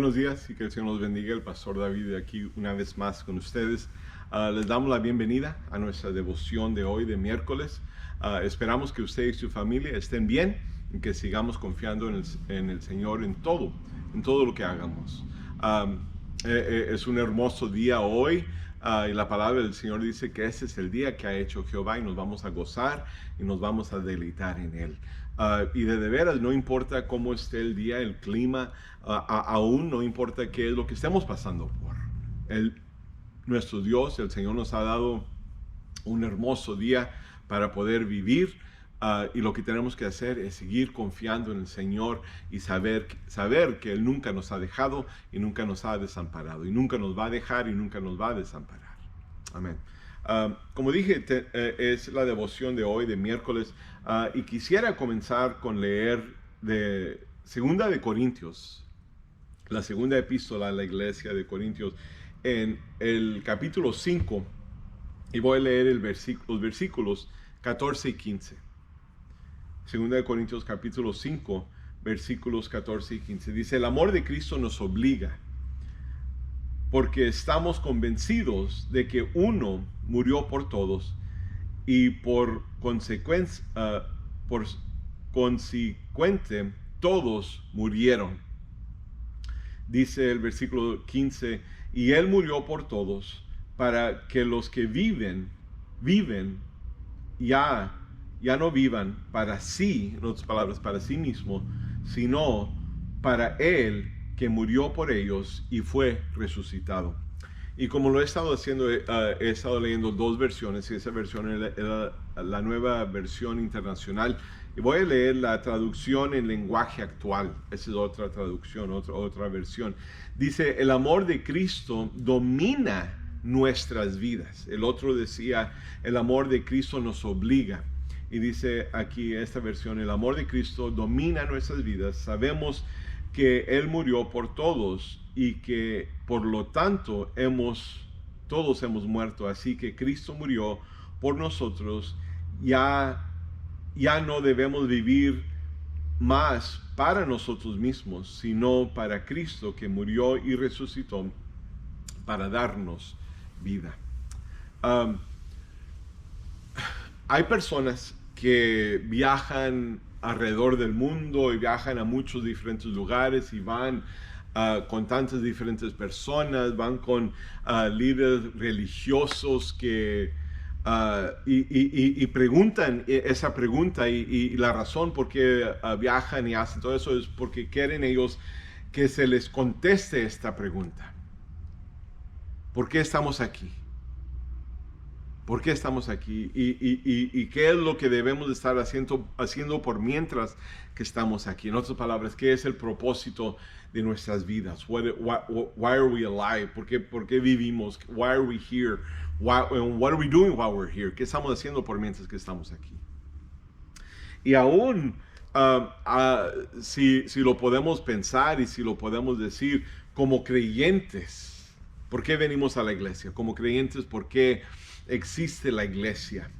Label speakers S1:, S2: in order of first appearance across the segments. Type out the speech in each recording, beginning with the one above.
S1: Buenos días y que el Señor nos bendiga. El pastor David aquí una vez más con ustedes. Les damos la bienvenida a nuestra devoción de hoy, de miércoles. Esperamos que usted y su familia estén bien y que sigamos confiando en el Señor en todo lo que hagamos. Es un hermoso día hoy. Y la palabra del Señor dice que ese es el día que ha hecho Jehová y nos vamos a gozar y nos vamos a deleitar en Él. Y de veras, no importa cómo esté el día, el clima, aún no importa qué es lo que estemos pasando por. Nuestro Dios, el Señor nos ha dado un hermoso día para poder vivir. Y lo que tenemos que hacer es seguir confiando en el Señor y saber que Él nunca nos ha dejado y nunca nos ha desamparado. Y nunca nos va a dejar y nunca nos va a desamparar. Amén. Como dije, es la devoción de hoy, de miércoles. Y quisiera comenzar con leer de Segunda de Corintios, la segunda epístola a la iglesia de Corintios, en el capítulo 5. Y voy a leer los versículos 14 y 15. Segunda de Corintios capítulo 5, versículos 14 y 15. Dice, el amor de Cristo nos obliga, porque estamos convencidos de que uno murió por todos y por consecuente todos murieron. Dice el versículo 15, y Él murió por todos para que los que viven ya no vivan para sí, en otras palabras, para sí mismo, sino para Él que murió por ellos y fue resucitado. Y como lo he estado haciendo, he estado leyendo dos versiones, y esa versión era la nueva versión internacional. Y voy a leer la traducción en lenguaje actual. Esa es otra traducción, otra versión. Dice, el amor de Cristo domina nuestras vidas. El otro decía, el amor de Cristo nos obliga. Y dice aquí esta versión, el amor de Cristo domina nuestras vidas. Sabemos que Él murió por todos y que por lo tanto todos hemos muerto. Así que Cristo murió por nosotros. Ya no debemos vivir más para nosotros mismos, sino para Cristo que murió y resucitó para darnos vida. Hay personas que viajan alrededor del mundo y viajan a muchos diferentes lugares y van con tantas diferentes personas, van con líderes religiosos que y preguntan esa pregunta y la razón por qué viajan y hacen todo eso es porque quieren ellos que se les conteste esta pregunta. ¿Por qué estamos aquí? ¿Por qué estamos aquí? ¿Y qué es lo que debemos de estar haciendo por mientras que estamos aquí? En otras palabras, ¿qué es el propósito de nuestras vidas? Why are we alive? ¿Por qué vivimos? Why are we here? What are we doing while we're here? ¿Qué estamos haciendo por mientras que estamos aquí? Y aún, si lo podemos pensar y si lo podemos decir como creyentes, ¿por qué venimos a la iglesia? Como creyentes, ¿por qué existe la iglesia?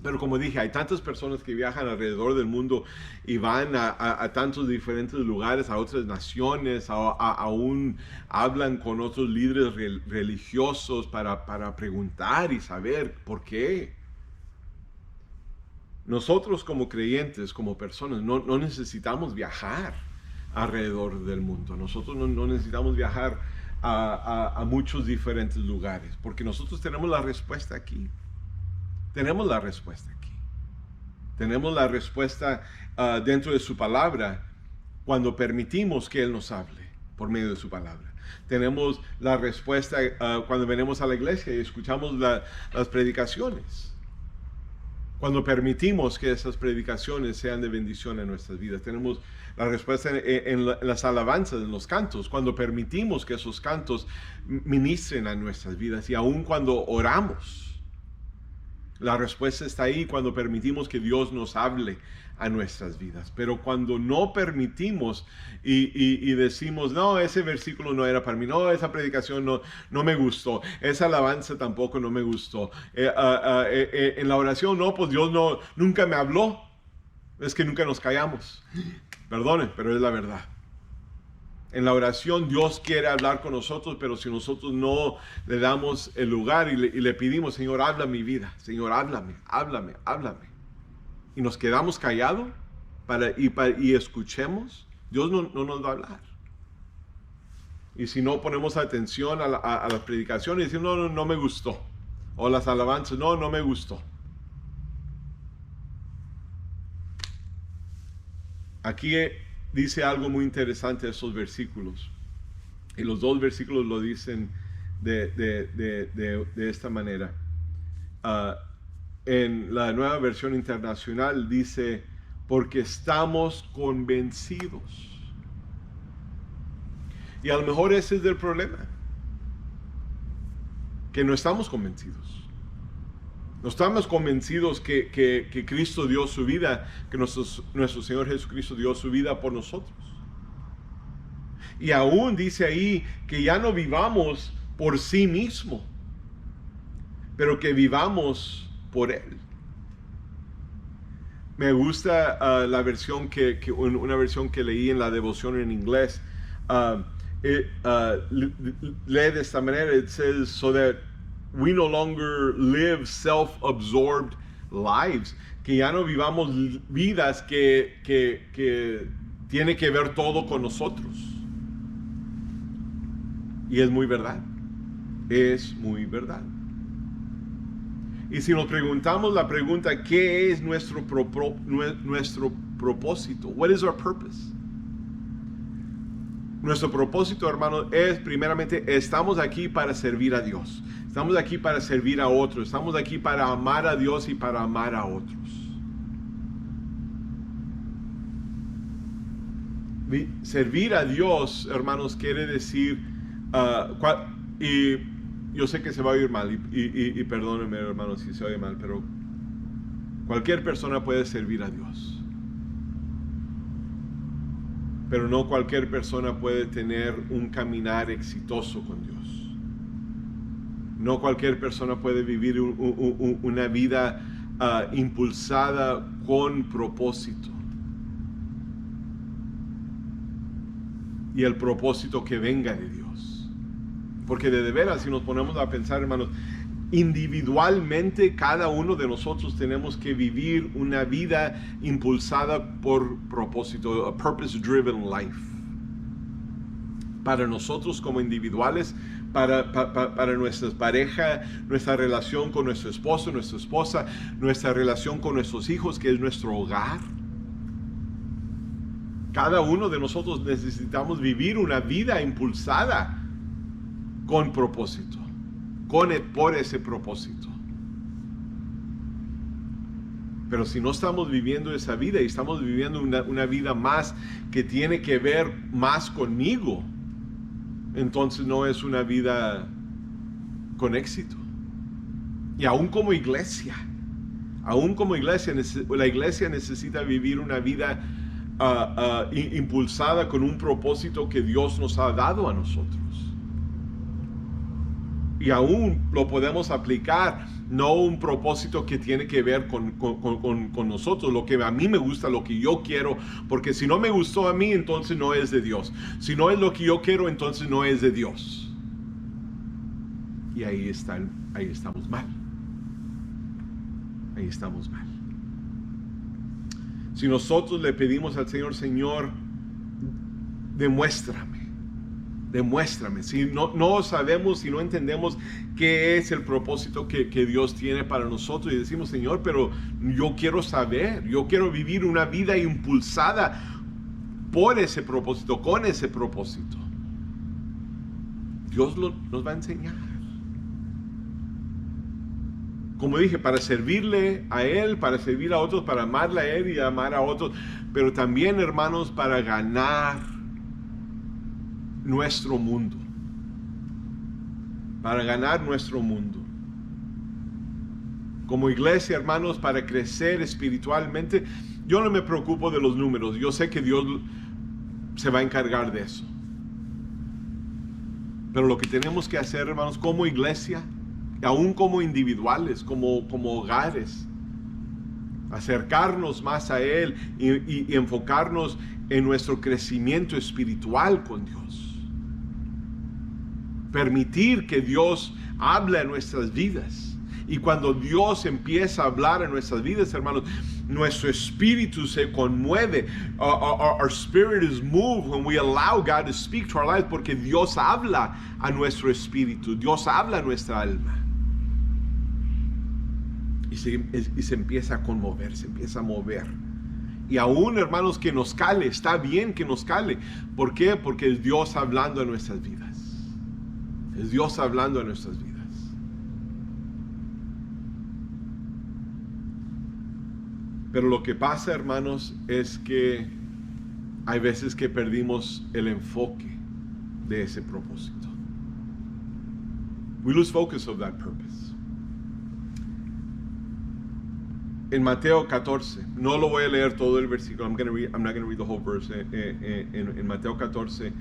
S1: Pero como dije, hay tantas personas que viajan alrededor del mundo y van a tantos diferentes lugares, a otras naciones, aún hablan con otros líderes religiosos para preguntar y saber por qué. Nosotros como creyentes, como personas, no necesitamos viajar alrededor del mundo. Nosotros no necesitamos viajar a muchos diferentes lugares, porque nosotros tenemos la respuesta aquí. Tenemos la respuesta aquí. Tenemos la respuesta dentro de su palabra cuando permitimos que Él nos hable por medio de su palabra. Tenemos la respuesta cuando venimos a la iglesia y escuchamos las predicaciones. Cuando permitimos que esas predicaciones sean de bendición en nuestras vidas. Tenemos la respuesta en las alabanzas, en los cantos. Cuando permitimos que esos cantos ministren a nuestras vidas. Y aun cuando oramos. La respuesta está ahí cuando permitimos que Dios nos hable a nuestras vidas. Pero cuando no permitimos y decimos, no, ese versículo no era para mí, no, esa predicación no me gustó, esa alabanza tampoco no me gustó. En la oración, no, pues Dios nunca me habló. Es que nunca nos callamos. Perdone, pero es la verdad. En la oración Dios quiere hablar con nosotros, pero si nosotros no le damos el lugar y le pedimos, Señor, habla mi vida, Señor, háblame, háblame, háblame. Y nos quedamos callados y escuchemos, Dios no nos va a hablar. Y si no ponemos atención a las predicaciones y decimos, no me gustó. O las alabanzas, no me gustó. Aquí dice algo muy interesante de esos versículos. Y los dos versículos lo dicen de esta manera. En la Nueva Versión Internacional dice, porque estamos convencidos. Y a lo mejor ese es el problema, que no estamos convencidos. No estamos convencidos que Cristo dio su vida, que nuestro Señor Jesucristo dio su vida por nosotros. Y aún dice ahí que ya no vivamos por sí mismo, pero que vivamos por Él. Me gusta la versión una versión que leí en la devoción en inglés. Lee de esta manera, it says, so that we no longer live self-absorbed lives, que ya no vivamos vidas que tiene que ver todo con nosotros. Y es muy verdad, es muy verdad. Y si nos preguntamos la pregunta, ¿qué es nuestro propósito? What is our purpose? Nuestro propósito, hermanos, es primeramente, estamos aquí para servir a Dios. Estamos aquí para servir a otros. Estamos aquí para amar a Dios y para amar a otros. Servir a Dios, hermanos, quiere decir, y yo sé que se va a oír mal, y perdónenme, hermanos, si se oye mal, pero cualquier persona puede servir a Dios. Pero no cualquier persona puede tener un caminar exitoso con Dios. No cualquier persona puede vivir una vida impulsada con propósito. Y el propósito que venga de Dios. Porque de veras, si nos ponemos a pensar, hermanos, individualmente cada uno de nosotros tenemos que vivir una vida impulsada por propósito, a purpose-driven life. Para nosotros como individuales, para nuestras parejas, nuestra relación con nuestro esposo, nuestra esposa, nuestra relación con nuestros hijos, que es nuestro hogar. Cada uno de nosotros necesitamos vivir una vida impulsada con propósito. Por ese propósito. Pero si no estamos viviendo esa vida y estamos viviendo una vida más que tiene que ver más conmigo, entonces no es una vida con éxito. Y aún como iglesia, la iglesia necesita vivir una vida impulsada con un propósito que Dios nos ha dado a nosotros. Y aún lo podemos aplicar, no un propósito que tiene que ver con nosotros, lo que a mí me gusta, lo que yo quiero, porque si no me gustó a mí, entonces no es de Dios. Si no es lo que yo quiero, entonces no es de Dios. Y ahí estamos mal. Ahí estamos mal. Si nosotros le pedimos al Señor, Señor, demuéstrame. Si no sabemos, si no entendemos qué es el propósito que Dios tiene para nosotros y decimos, Señor, pero yo quiero saber, yo quiero vivir una vida impulsada por ese propósito, con ese propósito. Dios nos va a enseñar. Como dije, para servirle a Él, para servir a otros, para amarle a Él y amar a otros, pero también, hermanos, para ganar nuestro mundo, para ganar nuestro mundo. Como iglesia, hermanos, para crecer espiritualmente, yo no me preocupo de los números, yo sé que Dios se va a encargar de eso. Pero lo que tenemos que hacer, hermanos, como iglesia, aún como individuales, como hogares, acercarnos más a Él y enfocarnos en nuestro crecimiento espiritual con Dios. Permitir que Dios hable en nuestras vidas. Y cuando Dios empieza a hablar en nuestras vidas, hermanos, nuestro espíritu se conmueve. Our spirit is moved when we allow God to speak to our lives, porque Dios habla a nuestro espíritu, Dios habla a nuestra alma. Y se empieza a conmover, se empieza a mover. Y aún, hermanos, que nos cale, está bien que nos cale. ¿Por qué? Porque es Dios hablando a nuestras vidas. Es Dios hablando a nuestras vidas. Pero lo que pasa, hermanos, es que hay veces que perdimos el enfoque de ese propósito. We lose focus of that purpose. En Mateo 14, no lo voy a leer todo el versículo, I'm not going to read the whole verse. En Mateo 14,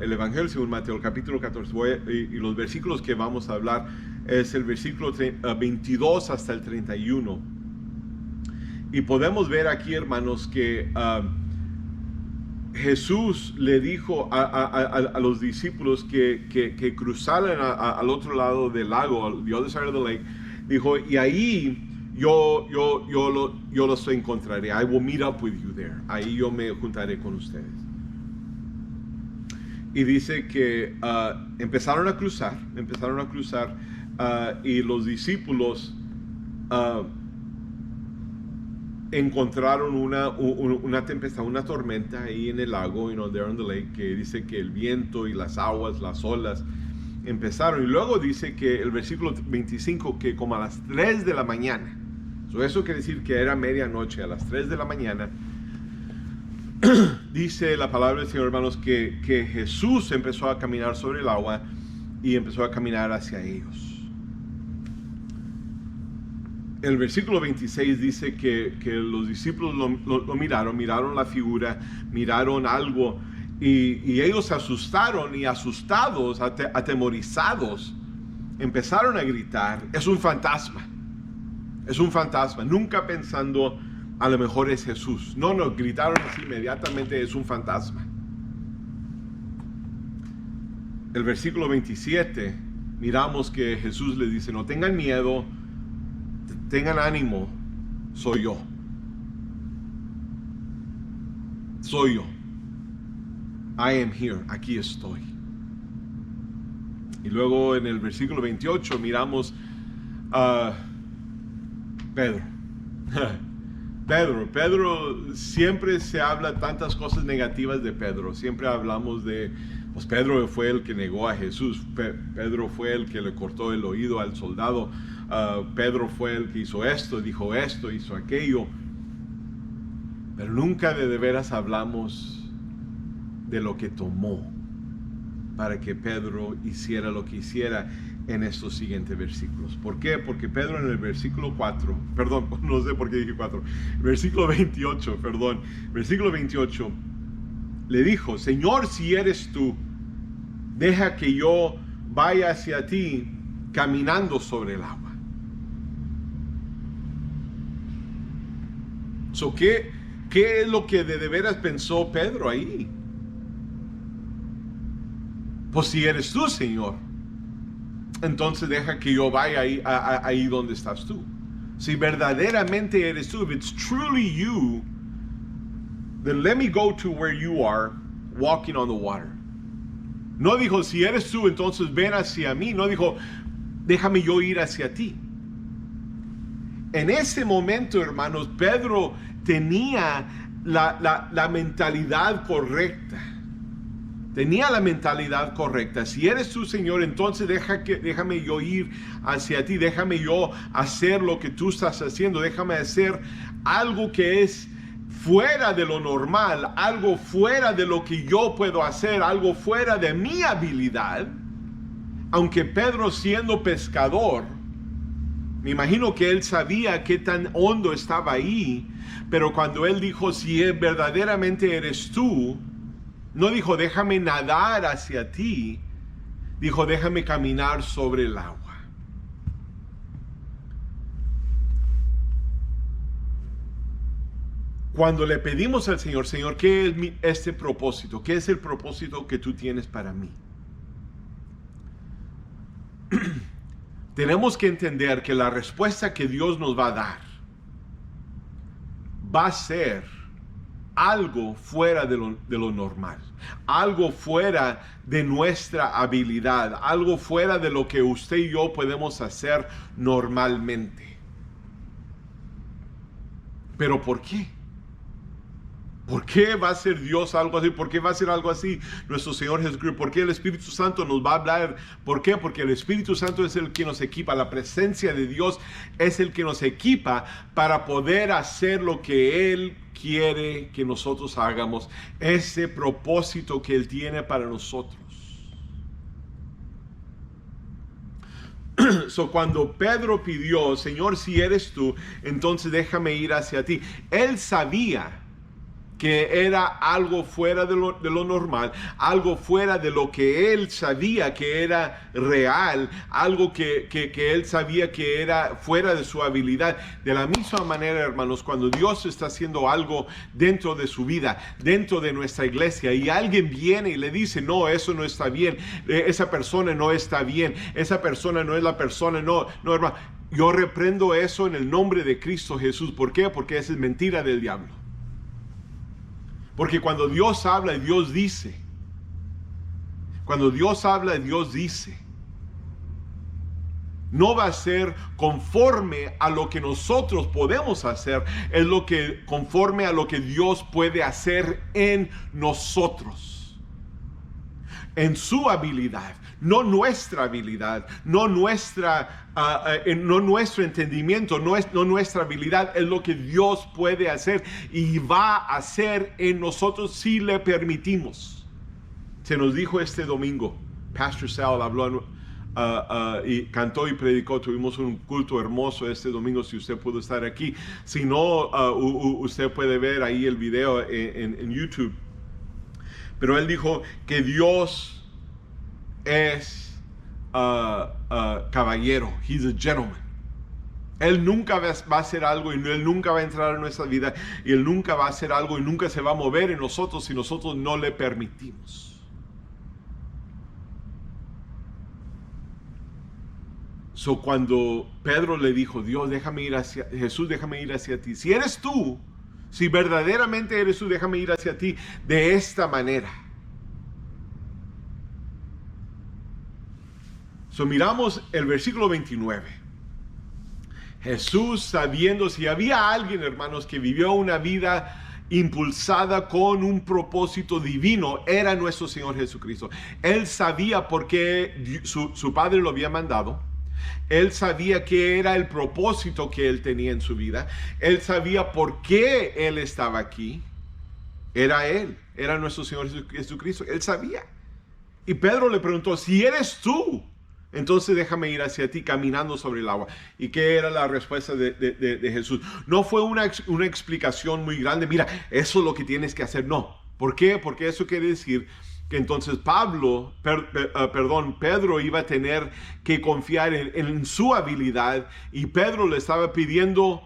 S1: el Evangelio según Mateo, el capítulo 14, y los versículos que vamos a hablar es el versículo 22 hasta el 31. Y podemos ver aquí, hermanos, que Jesús le dijo a los discípulos que cruzaran al otro lado del lago, the other side of the lake. Dijo, y ahí yo los encontraré. I will meet up with you there. Ahí yo me juntaré con ustedes. Y dice que empezaron a cruzar, y los discípulos encontraron una tempestad, una tormenta ahí en el lago, there on the lake, que dice que el viento y las aguas, las olas empezaron. Y luego dice que el versículo 25, que como a las 3 de la mañana, eso quiere decir que era medianoche, a las 3 de la mañana, dice la palabra del Señor, hermanos, que Jesús empezó a caminar sobre el agua y empezó a caminar hacia ellos. El versículo 26 dice que los discípulos lo miraron la figura, miraron algo, y ellos se asustaron, y asustados, atemorizados, empezaron a gritar, es un fantasma, nunca pensando a lo mejor es Jesús. No, gritaron así inmediatamente, es un fantasma. El versículo 27, miramos que Jesús les dice, no tengan miedo, tengan ánimo, soy yo. I am here, aquí estoy. Y luego en el versículo 28 miramos a Pedro. Pedro, siempre se habla tantas cosas negativas de Pedro. Siempre hablamos de, pues Pedro fue el que negó a Jesús. Pedro fue el que le cortó el oído al soldado. Pedro fue el que hizo esto, dijo esto, hizo aquello. Pero nunca de veras hablamos de lo que tomó para que Pedro hiciera lo que hiciera en estos siguientes versículos. ¿Por qué? Porque Pedro en el versículo 4, perdón, no sé por qué dije 4, versículo 28, le dijo, Señor, si eres tú, deja que yo vaya hacia ti caminando sobre el agua. ¿Qué es lo que de veras pensó Pedro ahí? Pues si eres tú, Señor, entonces deja que yo vaya ahí donde estás tú. Si verdaderamente eres tú, if it's truly you, then let me go to where you are walking on the water. No dijo, si eres tú, entonces ven hacia mí. No dijo, déjame yo ir hacia ti. En ese momento, hermanos, Pedro tenía la mentalidad correcta. Si eres tú, Señor, entonces déjame yo ir hacia ti. Déjame yo hacer lo que tú estás haciendo. Déjame hacer algo que es fuera de lo normal, algo fuera de lo que yo puedo hacer, algo fuera de mi habilidad. Aunque Pedro, siendo pescador, me imagino que él sabía qué tan hondo estaba ahí, pero cuando él dijo, si verdaderamente eres tú, no dijo, déjame nadar hacia ti, dijo, déjame caminar sobre el agua. Cuando le pedimos al Señor, Señor, ¿qué es este propósito? ¿Qué es el propósito que tú tienes para mí? Tenemos que entender que la respuesta que Dios nos va a dar va a ser algo fuera de lo normal, algo fuera de nuestra habilidad, algo fuera de lo que usted y yo podemos hacer normalmente. ¿Pero por qué? ¿Por qué va a ser Dios algo así? ¿Por qué va a ser algo así nuestro Señor Jesucristo? ¿Por qué el Espíritu Santo nos va a hablar? ¿Por qué? Porque el Espíritu Santo es el que nos equipa. La presencia de Dios es el que nos equipa para poder hacer lo que Él quiere que nosotros hagamos. Ese propósito que Él tiene para nosotros. Cuando Pedro pidió, Señor, si eres tú, entonces déjame ir hacia ti. Él sabía que era algo fuera de lo normal, algo fuera de lo que él sabía que era real, algo que él sabía que era fuera de su habilidad. De la misma manera, hermanos, cuando Dios está haciendo algo dentro de su vida, dentro de nuestra iglesia, y alguien viene y le dice, no, eso no está bien, esa persona no está bien, esa persona no es la persona, no, hermano. Yo reprendo eso en el nombre de Cristo Jesús. ¿Por qué? Porque esa es mentira del diablo. Porque cuando Dios habla y Dios dice, no va a ser conforme a lo que nosotros podemos hacer, es lo que conforme a lo que Dios puede hacer en nosotros, en su habilidad, no nuestra habilidad, no nuestro entendimiento, no nuestra habilidad, es lo que Dios puede hacer y va a hacer en nosotros si le permitimos. Se nos dijo este domingo, Pastor Sal habló y cantó y predicó. Tuvimos un culto hermoso este domingo, si usted pudo estar aquí. Si no, usted puede ver ahí el video en YouTube. Pero él dijo que Dios es caballero. He's a gentleman. Él nunca va a hacer algo y Él nunca va a entrar en nuestra vida, y Él nunca va a hacer algo y nunca se va a mover en nosotros si nosotros no le permitimos. Cuando Pedro le dijo, Jesús, déjame ir hacia ti. Si eres tú, si verdaderamente eres tú, déjame ir hacia ti de esta manera. Miramos el versículo 29. Jesús, sabiendo, si había alguien, hermanos, que vivió una vida impulsada con un propósito divino, era nuestro Señor Jesucristo. Él sabía por qué su Padre lo había mandado. Él sabía qué era el propósito que Él tenía en su vida. Él sabía por qué Él estaba aquí. Era Él, era nuestro Señor Jesucristo. Él sabía. Y Pedro le preguntó, si eres tú, entonces déjame ir hacia ti caminando sobre el agua. ¿Y qué era la respuesta de Jesús? No fue una explicación muy grande. Mira, eso es lo que tienes que hacer. No. ¿Por qué? Porque eso quiere decir que entonces Pedro iba a tener que confiar en su habilidad, y Pedro le estaba pidiendo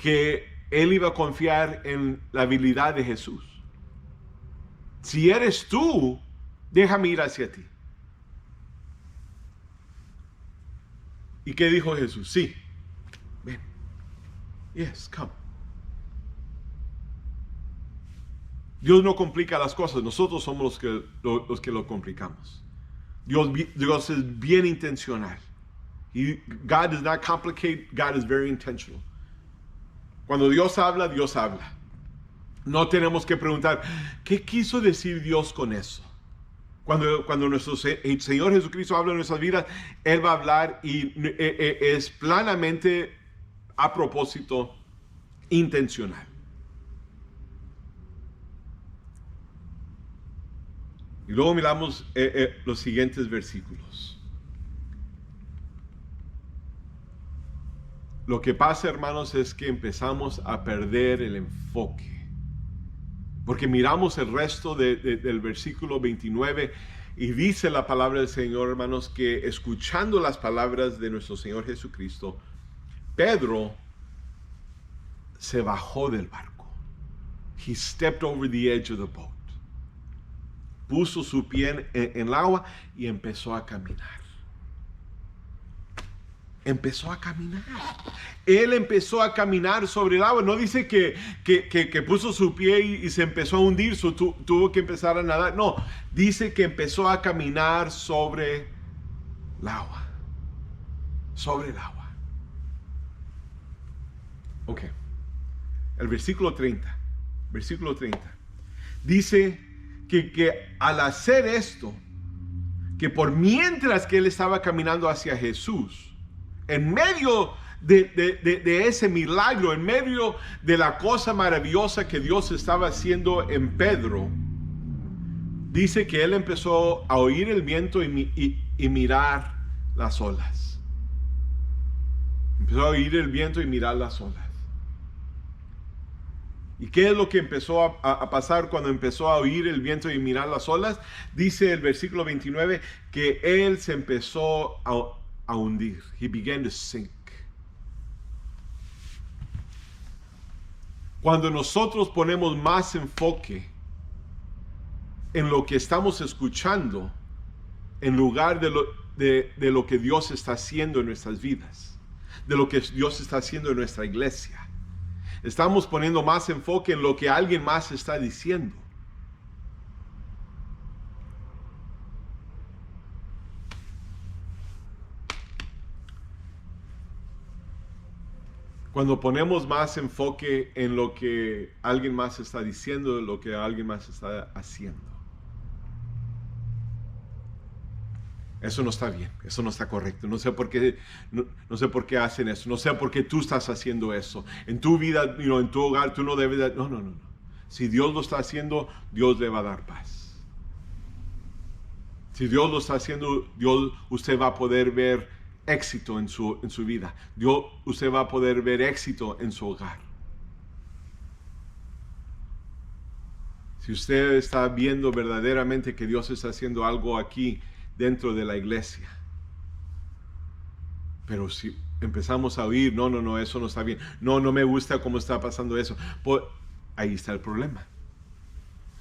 S1: que él iba a confiar en la habilidad de Jesús. Si eres tú, déjame ir hacia ti. ¿Y qué dijo Jesús? Sí, ven. Yes, come. Dios no complica las cosas, nosotros somos los que lo complicamos. Dios es bien intencional. God does not complicate, God is very intentional. Cuando Dios habla, Dios habla. No tenemos que preguntar, ¿qué quiso decir Dios con eso? Cuando nuestro Señor Jesucristo habla en nuestras vidas, Él va a hablar y es planamente a propósito, intencional. Y luego miramos los siguientes versículos. Lo que pasa, hermanos, es que empezamos a perder el enfoque. Porque miramos el resto del versículo 29 y dice la palabra del Señor, hermanos, que escuchando las palabras de nuestro Señor Jesucristo, Pedro se bajó del barco. He stepped over the edge of the boat. Puso su pie en el agua y empezó a caminar. Empezó a caminar. Él empezó a caminar sobre el agua. No dice que puso su pie y se empezó a hundir, tuvo que empezar a nadar. No, dice que empezó a caminar sobre el agua. Sobre el agua. Ok. El versículo 30. Versículo 30. Dice que al hacer esto, que por mientras que él estaba caminando hacia Jesús, en medio de ese milagro, en medio de la cosa maravillosa que Dios estaba haciendo en Pedro, dice que él empezó a oír el viento y mirar las olas. Empezó a oír el viento y mirar las olas. ¿Y qué es lo que empezó a pasar cuando empezó a oír el viento y mirar las olas? Dice el versículo 29 que él se empezó a hundir. He began to sink. Cuando nosotros ponemos más enfoque en lo que estamos escuchando, en lugar de lo que Dios está haciendo en nuestras vidas, de lo que Dios está haciendo en nuestra iglesia, estamos poniendo más enfoque en lo que alguien más está diciendo. Cuando ponemos más enfoque en lo que alguien más está diciendo, lo que alguien más está haciendo. Eso no está bien, eso no está correcto. No sé por qué hacen eso. No sé por qué tú estás haciendo eso. En tu vida, en tu hogar, tú no debes de... No. Si Dios lo está haciendo, Dios le va a dar paz. Si Dios lo está haciendo, usted va a poder ver éxito en su vida. Usted va a poder ver éxito en su hogar. Si usted está viendo verdaderamente que Dios está haciendo algo aquí dentro de la iglesia, pero si empezamos a oír, no, eso no está bien, no me gusta cómo está pasando eso, pues ahí está el problema.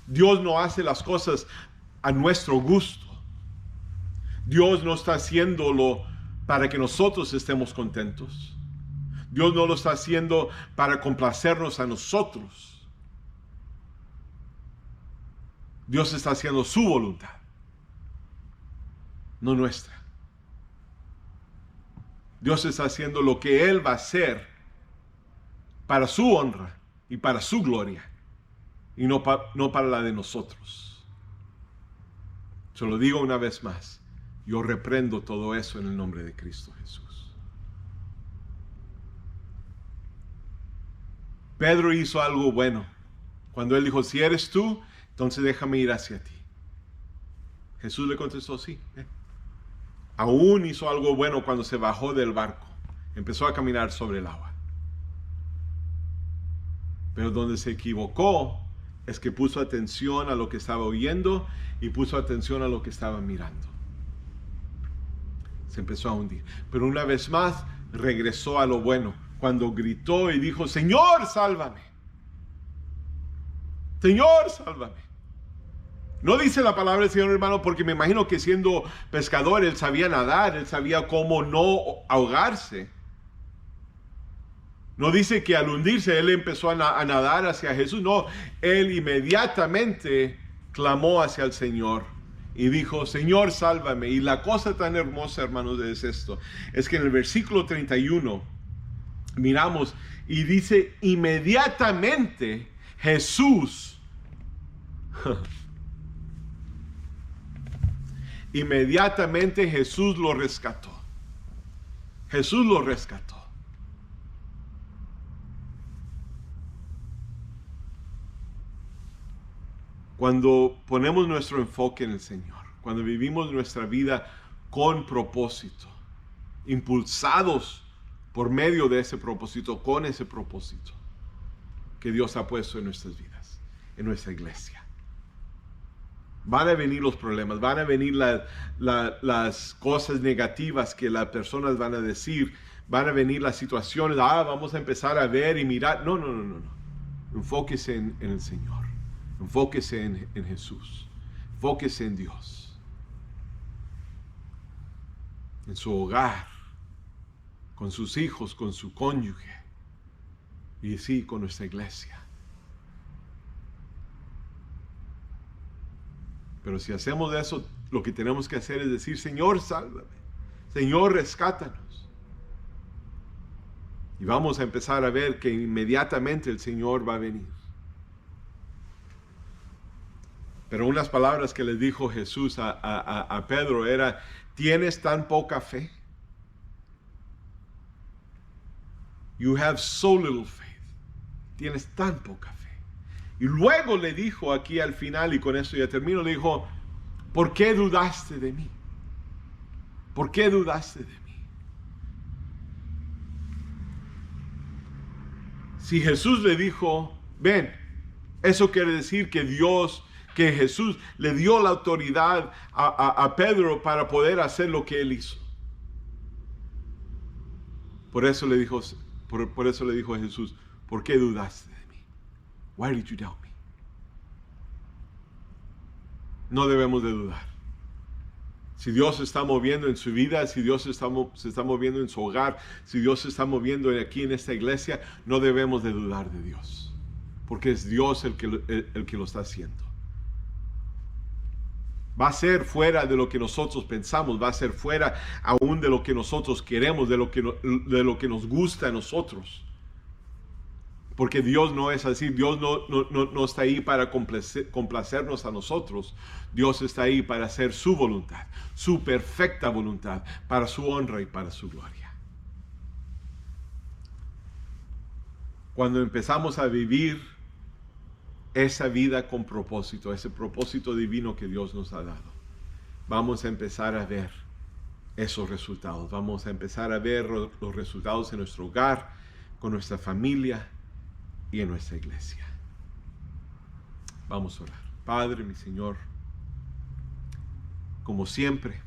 S1: Dios no hace las cosas a nuestro gusto. Dios no está haciéndolo para que nosotros estemos contentos. Dios no lo está haciendo para complacernos a nosotros. Dios está haciendo su voluntad, no nuestra. Dios está haciendo lo que Él va a hacer para su honra y para su gloria, y no para la de nosotros. Se lo digo una vez más, yo reprendo todo eso en el nombre de Cristo Jesús. Pedro hizo algo bueno cuando él dijo, si eres tú, entonces déjame ir hacia ti. Jesús le contestó, sí. Aún hizo algo bueno cuando se bajó del barco, empezó a caminar sobre el agua. Pero donde se equivocó es que puso atención a lo que estaba oyendo y puso atención a lo que estaba mirando. Se empezó a hundir. Pero una vez más regresó a lo bueno, cuando gritó y dijo, Señor, sálvame. Señor, sálvame. No dice la palabra del Señor, hermano, porque me imagino que siendo pescador, él sabía nadar, él sabía cómo no ahogarse. No dice que al hundirse, él empezó a nadar hacia Jesús. No, él inmediatamente clamó hacia el Señor y dijo, Señor, sálvame. Y la cosa tan hermosa, hermanos, es esto. Es que en el versículo 31, miramos y dice, inmediatamente Jesús... Inmediatamente Jesús lo rescató. Jesús lo rescató. Cuando ponemos nuestro enfoque en el Señor, cuando vivimos nuestra vida con propósito, impulsados por medio de ese propósito, con ese propósito que Dios ha puesto en nuestras vidas, en nuestra iglesia. Van a venir los problemas, van a venir las cosas negativas que las personas van a decir, van a venir las situaciones, vamos a empezar a ver y mirar. No. Enfóquese en el Señor. Enfóquese en Jesús. Enfóquese en Dios. En su hogar, con sus hijos, con su cónyuge. Y sí, con nuestra iglesia. Pero si hacemos eso, lo que tenemos que hacer es decir, Señor, sálvame. Señor, rescátanos. Y vamos a empezar a ver que inmediatamente el Señor va a venir. Pero unas palabras que le dijo Jesús a Pedro era, ¿tienes tan poca fe? You have so little faith. Tienes tan poca fe. Y luego le dijo aquí al final, y con esto ya termino, le dijo, ¿por qué dudaste de mí? ¿Por qué dudaste de mí? Si Jesús le dijo, ven, eso quiere decir que Jesús le dio la autoridad a Pedro para poder hacer lo que él hizo. Por eso le dijo a Jesús, ¿por qué dudaste de mí? Why did you doubt me? No debemos de dudar. Si Dios se está moviendo en su vida, si Dios se está moviendo en su hogar, si Dios se está moviendo aquí en esta iglesia, no debemos de dudar de Dios. Porque es Dios el que lo está haciendo. Va a ser fuera de lo que nosotros pensamos, va a ser fuera aún de lo que nosotros queremos, de lo que nos gusta a nosotros. Porque Dios no es así, Dios no está ahí para complacernos a nosotros. Dios está ahí para hacer su voluntad, su perfecta voluntad, para su honra y para su gloria. Cuando empezamos a vivir esa vida con propósito, ese propósito divino que Dios nos ha dado, vamos a empezar a ver esos resultados. Vamos a empezar a ver los resultados en nuestro hogar, con nuestra familia y en nuestra iglesia. Vamos a orar. Padre, mi Señor, como siempre,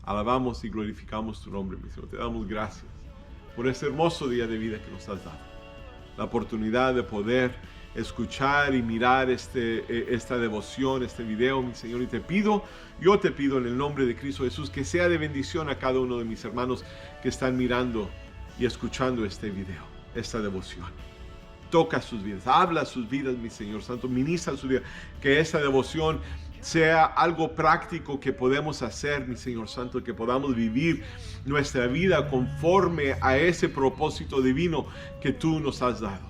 S1: alabamos y glorificamos tu nombre, mi Señor. Te damos gracias por este hermoso día de vida que nos has dado. La oportunidad de poder escuchar y mirar esta devoción, este video, mi Señor. Y yo te pido en el nombre de Cristo Jesús que sea de bendición a cada uno de mis hermanos que están mirando y escuchando este video, esta devoción. Toca sus vidas, habla sus vidas, mi Señor Santo, ministra sus vidas, que esta devoción sea algo práctico que podemos hacer, mi Señor Santo, que podamos vivir nuestra vida conforme a ese propósito divino que tú nos has dado.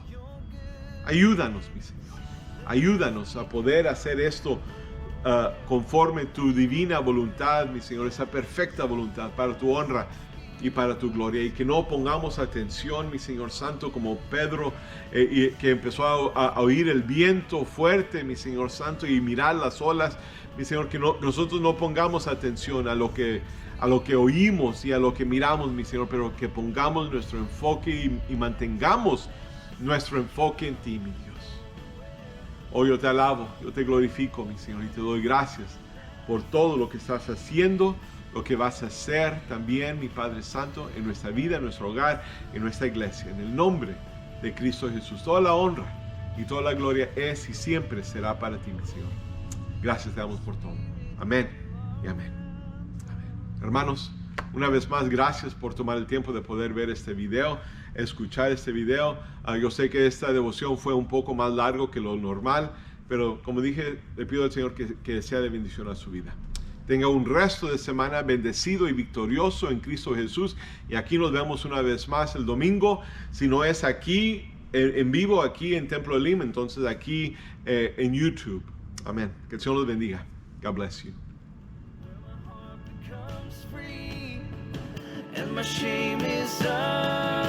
S1: Ayúdanos, mi Señor, ayúdanos a poder hacer esto conforme tu divina voluntad, mi Señor, esa perfecta voluntad para tu honra y para tu gloria, y que no pongamos atención, mi Señor Santo, como Pedro, que empezó a oír el viento fuerte, mi Señor Santo, y mirar las olas, mi Señor, que nosotros no pongamos atención a lo que oímos y a lo que miramos, mi Señor, pero que pongamos nuestro enfoque y mantengamos nuestro enfoque en ti, mi Dios. Hoy yo te alabo, yo te glorifico, mi Señor, y te doy gracias por todo lo que estás haciendo, lo que vas a hacer también, mi Padre Santo, en nuestra vida, en nuestro hogar, en nuestra iglesia. En el nombre de Cristo Jesús, toda la honra y toda la gloria es y siempre será para ti, mi Señor. Gracias te damos por todo. Amén y amén. Amén. Hermanos, una vez más, gracias por tomar el tiempo de poder ver este video, escuchar este video. Yo sé que esta devoción fue un poco más largo que lo normal, pero como dije, le pido al Señor que sea de bendición a su vida. Tenga un resto de semana bendecido y victorioso en Cristo Jesús. Y aquí nos vemos una vez más el domingo. Si no es aquí, en vivo, aquí en Templo de Lima, entonces aquí en YouTube. Amén. Que el Señor los bendiga. God bless you.
S2: And my shame is up.